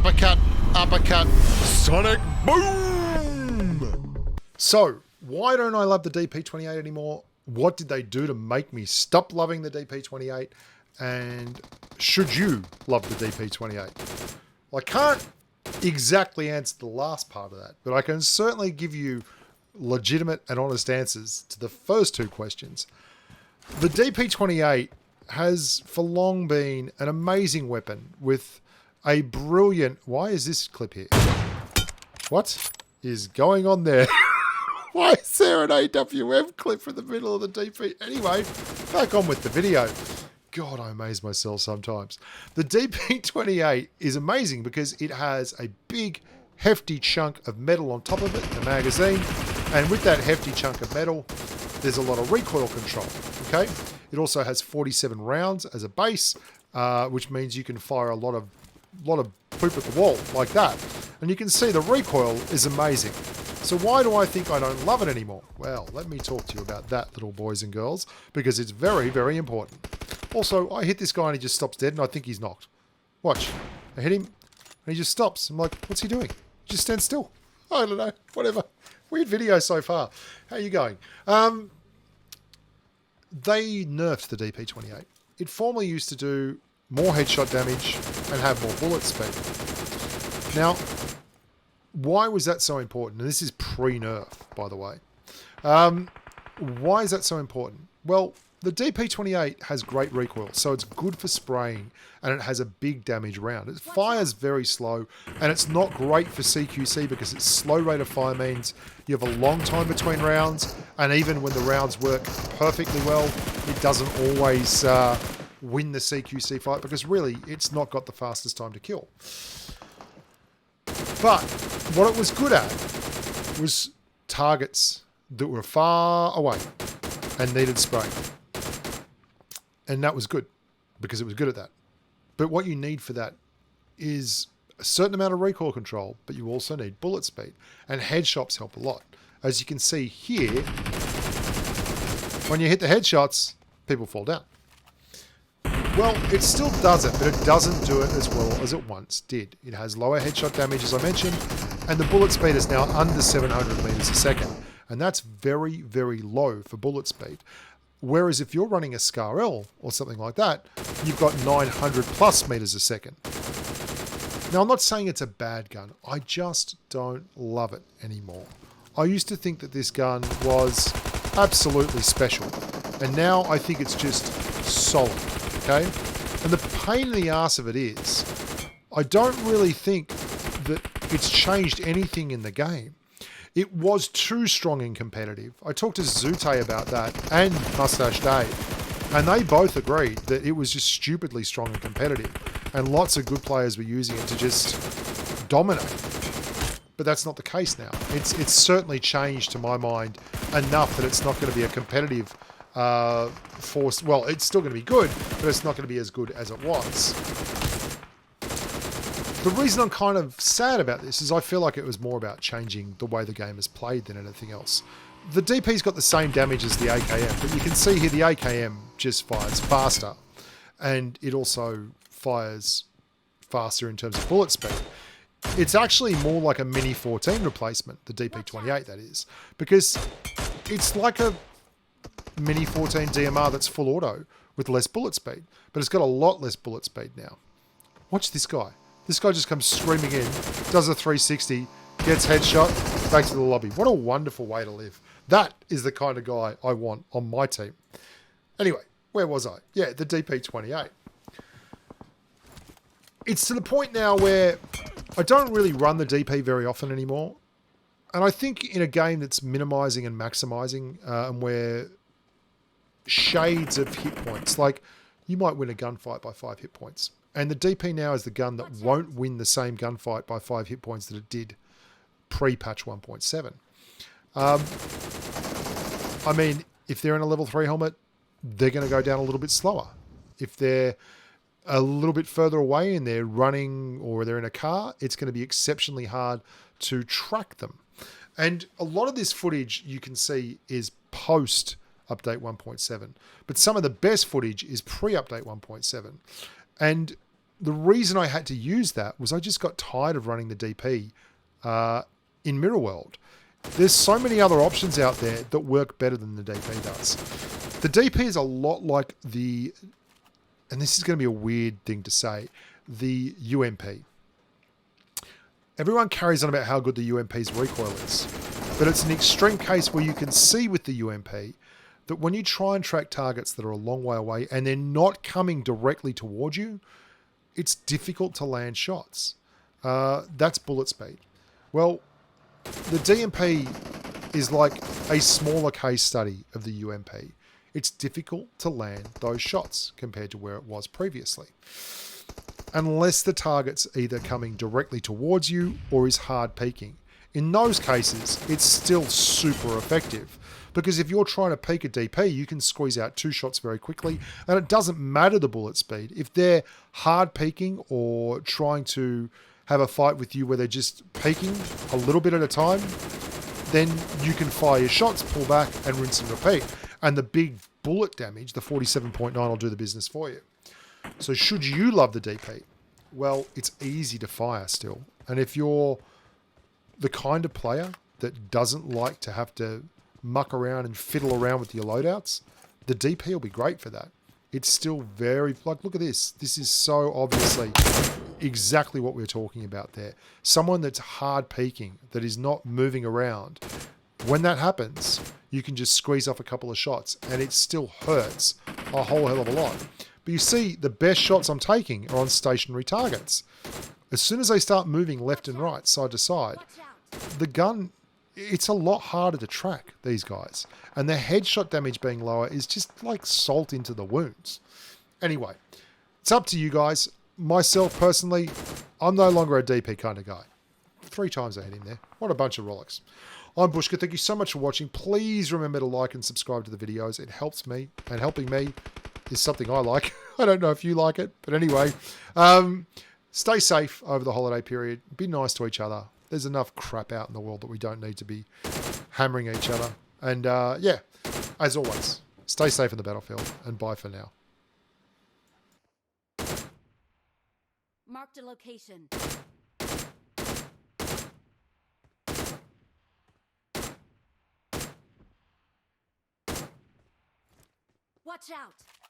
uppercut, uppercut, sonic boom. So, why don't I love the DP28 anymore? What did they do to make me stop loving the DP28? And should you love the DP28? Well, I can't exactly answer the last part of that, but I can certainly give you legitimate and honest answers to the first two questions. The DP28 has for long been an amazing weapon with a brilliant... Why is this clip here? What is going on there? Why is there an AWM clip from the middle of the DP? Anyway, back on with the video. God, I amaze myself sometimes. The DP28 is amazing because it has a big, hefty chunk of metal on top of it, the magazine. And with that hefty chunk of metal, there's a lot of recoil control, okay? It also has 47 rounds as a base, which means you can fire a lot of poop at the wall like that. And you can see the recoil is amazing. So why do I think I don't love it anymore? Well, let me talk to you about that, little boys and girls, because it's very, very important. Also, I hit this guy and he just stops dead and I think he's knocked. Watch. I hit him and he just stops. I'm like, what's he doing? Just stand still. I don't know. Whatever. Weird video so far. How are you going? They nerfed the DP28. It formerly used to do more headshot damage and have more bullet speed. Now, why was that so important? And this is pre-nerf, by the way. Why is that so important? Well, the DP28 has great recoil, so it's good for spraying, and it has a big damage round. It fires very slow, and it's not great for CQC because its slow rate of fire means you have a long time between rounds, and even when the rounds work perfectly well, it doesn't always win the CQC fight because really, it's not got the fastest time to kill. But what it was good at was targets that were far away and needed spraying. And that was good because it was good at that. But what you need for that is a certain amount of recoil control, but you also need bullet speed. And headshots help a lot. As you can see here, when you hit the headshots, people fall down. Well, it still does it, but it doesn't do it as well as it once did. It has lower headshot damage, as I mentioned, and the bullet speed is now under 700 meters a second. And that's very, very low for bullet speed. Whereas if you're running a SCAR-L or something like that, you've got 900 plus meters a second. Now, I'm not saying it's a bad gun. I just don't love it anymore. I used to think that this gun was absolutely special. And now I think it's just solid, okay? And the pain in the ass of it is, I don't really think that it's changed anything in the game. It was too strong and competitive. I talked to Zute about that and Mustache Dave, and they both agreed that it was just stupidly strong and competitive, and lots of good players were using it to just dominate. But that's not the case now. It's certainly changed to my mind enough that it's not going to be a competitive force. Well, it's still going to be good, but it's not going to be as good as it was. The reason I'm kind of sad about this is I feel like it was more about changing the way the game is played than anything else. The DP's got the same damage as the AKM, but you can see here the AKM just fires faster, and it also fires faster in terms of bullet speed. It's actually more like a Mini 14 replacement, the DP28 that is, because it's like a Mini 14 DMR that's full auto with less bullet speed, but it's got a lot less bullet speed now. Watch this guy. This guy just comes screaming in, does a 360, gets headshot, back to the lobby. What a wonderful way to live. That is the kind of guy I want on my team. Anyway, where was I? Yeah, the DP28. It's to the point now where I don't really run the DP very often anymore. And I think in a game that's minimizing and maximizing, and where shades of hit points, like you might win a gunfight by 5 hit points. And the DP now is the gun that won't win the same gunfight by 5 hit points that it did pre-patch 1.7. I mean, if they're in a level 3 helmet, they're going to go down a little bit slower. If they're a little bit further away and they're running or they're in a car, it's going to be exceptionally hard to track them. And a lot of this footage you can see is post update 1.7, but some of the best footage is pre-update 1.7. And the reason I had to use that was I just got tired of running the DP in Mirror World. There's so many other options out there that work better than the DP does. The DP is a lot like the, and this is going to be a weird thing to say, the UMP. Everyone carries on about how good the UMP's recoil is, but it's an extreme case where you can see with the UMP that when you try and track targets that are a long way away and they're not coming directly towards you, it's difficult to land shots. That's bullet speed. Well, the DMP is like a smaller case study of the UMP. It's difficult to land those shots compared to where it was previously. Unless the target's either coming directly towards you or is hard peeking. In those cases, it's still super effective. Because if you're trying to peek a DP, you can squeeze out 2 shots very quickly, and it doesn't matter the bullet speed. If they're hard peeking or trying to have a fight with you where they're just peeking a little bit at a time, then you can fire your shots, pull back, and rinse and repeat. And the big bullet damage, the 47.9, will do the business for you. So should you love the DP? Well, it's easy to fire still. And if you're the kind of player that doesn't like to have to muck around and fiddle around with your loadouts, the DP will be great for that. It's still very, like, look at this. This is so obviously exactly what we're talking about there. Someone that's hard peeking, that is not moving around. When that happens, you can just squeeze off a couple of shots and it still hurts a whole hell of a lot. But you see, the best shots I'm taking are on stationary targets. As soon as they start moving left and right, side to side, the gun, it's a lot harder to track these guys. And their headshot damage being lower is just like salt into the wounds. Anyway, it's up to you guys. Myself, personally, I'm no longer a DP kind of guy. 3 times I hit him there. What a bunch of rollicks. I'm Bushka. Thank you so much for watching. Please remember to like and subscribe to the videos. It helps me, and helping me is something I like. I don't know if you like it, but anyway. Stay safe over the holiday period. Be nice to each other. There's enough crap out in the world that we don't need to be hammering each other. And yeah, as always, stay safe in the battlefield, and bye for now. Marked a location. Watch out!